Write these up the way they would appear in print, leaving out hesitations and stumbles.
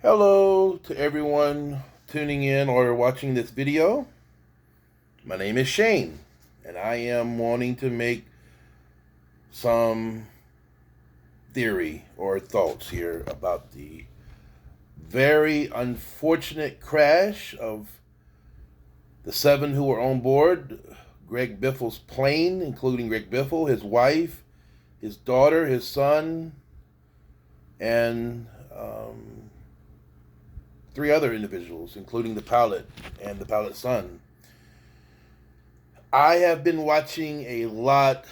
Hello to everyone tuning in or watching this video. My name is Shane, and I am wanting to make some theory or thoughts here about the very unfortunate crash of the 7 who were on board Greg Biffle's plane, including Greg Biffle, his wife, his daughter, his son, and 3 other individuals, including the pilot and the pilot's son. I have been watching a lot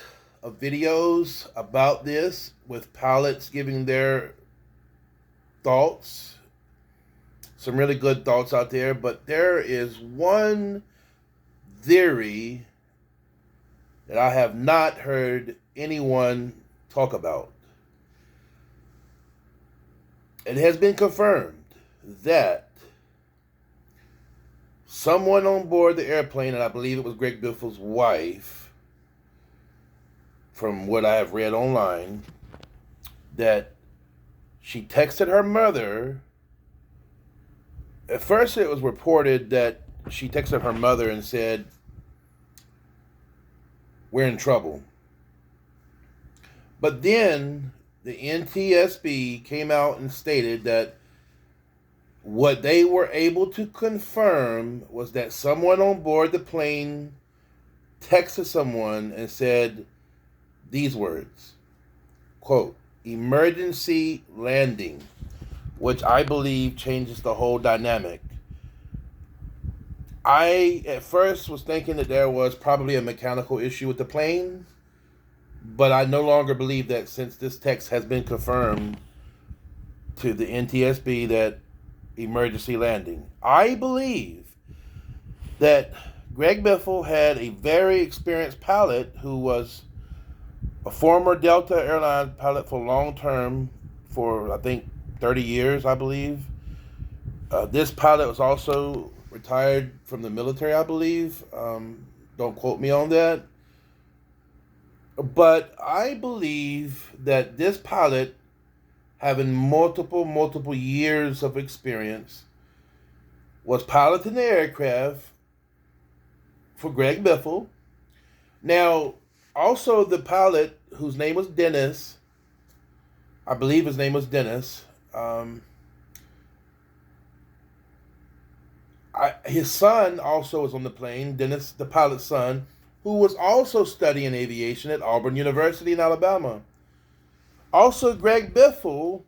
of videos about this with pilots giving their thoughts. Some really good thoughts out there, but there is one theory that I have not heard anyone talk about. It has been confirmed that someone on board the airplane, and I believe it was Greg Biffle's wife, from what I have read online, that she texted her mother. At first it was reported that she texted her mother and said, "We're in trouble." But then the NTSB came out and stated that what they were able to confirm was that someone on board the plane texted someone and said these words, quote, "emergency landing," which I believe changes the whole dynamic. I, at first, was thinking that there was probably a mechanical issue with the plane, but I no longer believe that since this text has been confirmed to the NTSB that emergency landing. I believe that Greg Biffle had a very experienced pilot who was a former Delta airline pilot for long term, for I think 30 years, I believe. This pilot was also retired from the military, I believe. Don't quote me on that. But I believe that this pilot, having multiple years of experience, was piloting the aircraft for Greg Biffle. Now, also the pilot, whose name was Dennis, I believe his name was Dennis, his son also was on the plane, Dennis, the pilot's son, who was also studying aviation at Auburn University in Alabama. Also, Greg Biffle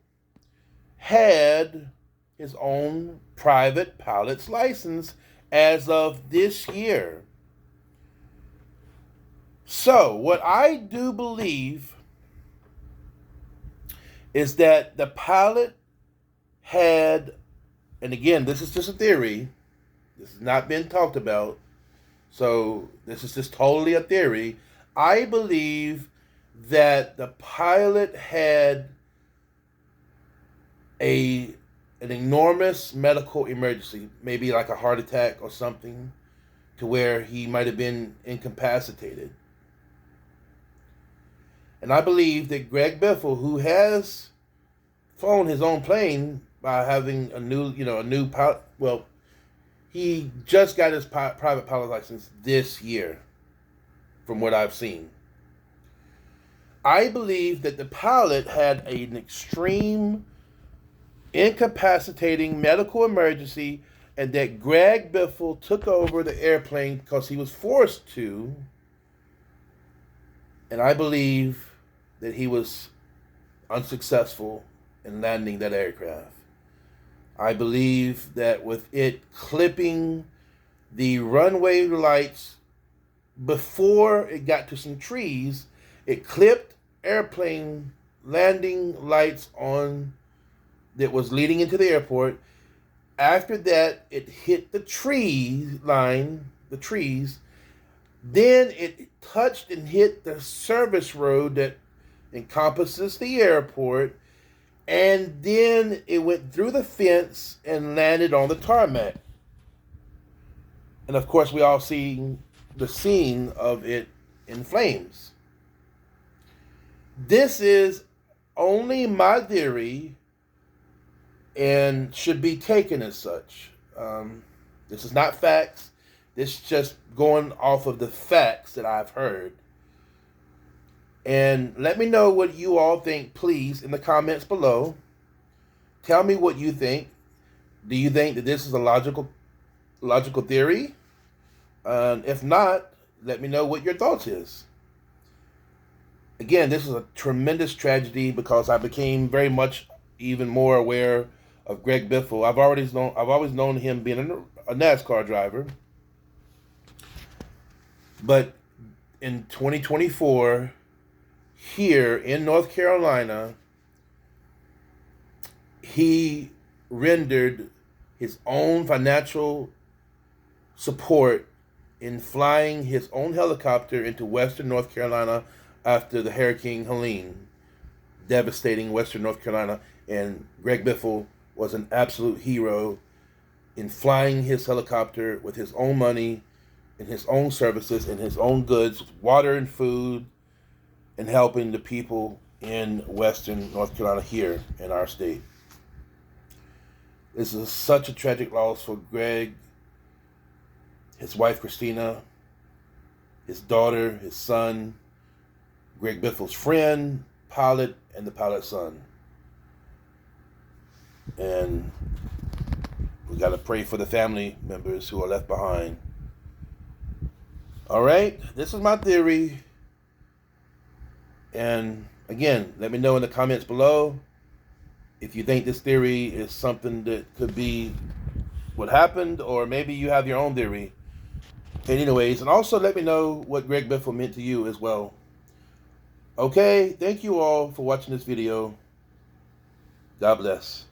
had his own private pilot's license as of this year. So, what I do believe is that the pilot had, and again, this is just a theory, this has not been talked about, so this is just totally a theory. I believe that the pilot had an enormous medical emergency, maybe like a heart attack or something, to where he might have been incapacitated. And I believe that Greg Biffle, who has flown his own plane by having a new pilot, well, he just got his private pilot license this year, from what I've seen. I believe that the pilot had an extreme, incapacitating medical emergency, and that Greg Biffle took over the airplane because he was forced to. And I believe that he was unsuccessful in landing that aircraft. I believe that with it clipping the runway lights before it got to some trees, it clipped airplane landing lights on that was leading into the airport. After that, it hit the tree line, the trees. Then it touched and hit the service road that encompasses the airport. And then it went through the fence and landed on the tarmac. And of course, we all see the scene of it in flames. This is only my theory, and should be taken as such. This is not facts. This is just going off of the facts that I've heard. And let me know what you all think, please, in the comments below. Tell me what you think. Do you think that this is a logical theory? If not, let me know what your thoughts is. Again, this is a tremendous tragedy because I became very much even more aware of Greg Biffle. I've always known him being a NASCAR driver. But in 2024, here in North Carolina, he rendered his own financial support in flying his own helicopter into Western North Carolina after the Hurricane Helene, devastating Western North Carolina. And Greg Biffle was an absolute hero in flying his helicopter with his own money and his own services and his own goods, water and food, and helping the people in Western North Carolina here in our state. This is such a tragic loss for Greg, his wife Christina, his daughter, his son, Greg Biffle's friend, pilot, and the pilot's son. And we got to pray for the family members who are left behind. All right, this is my theory. And again, let me know in the comments below if you think this theory is something that could be what happened, or maybe you have your own theory. And anyways, and also let me know what Greg Biffle meant to you as well. Okay, thank you all for watching this video. God bless.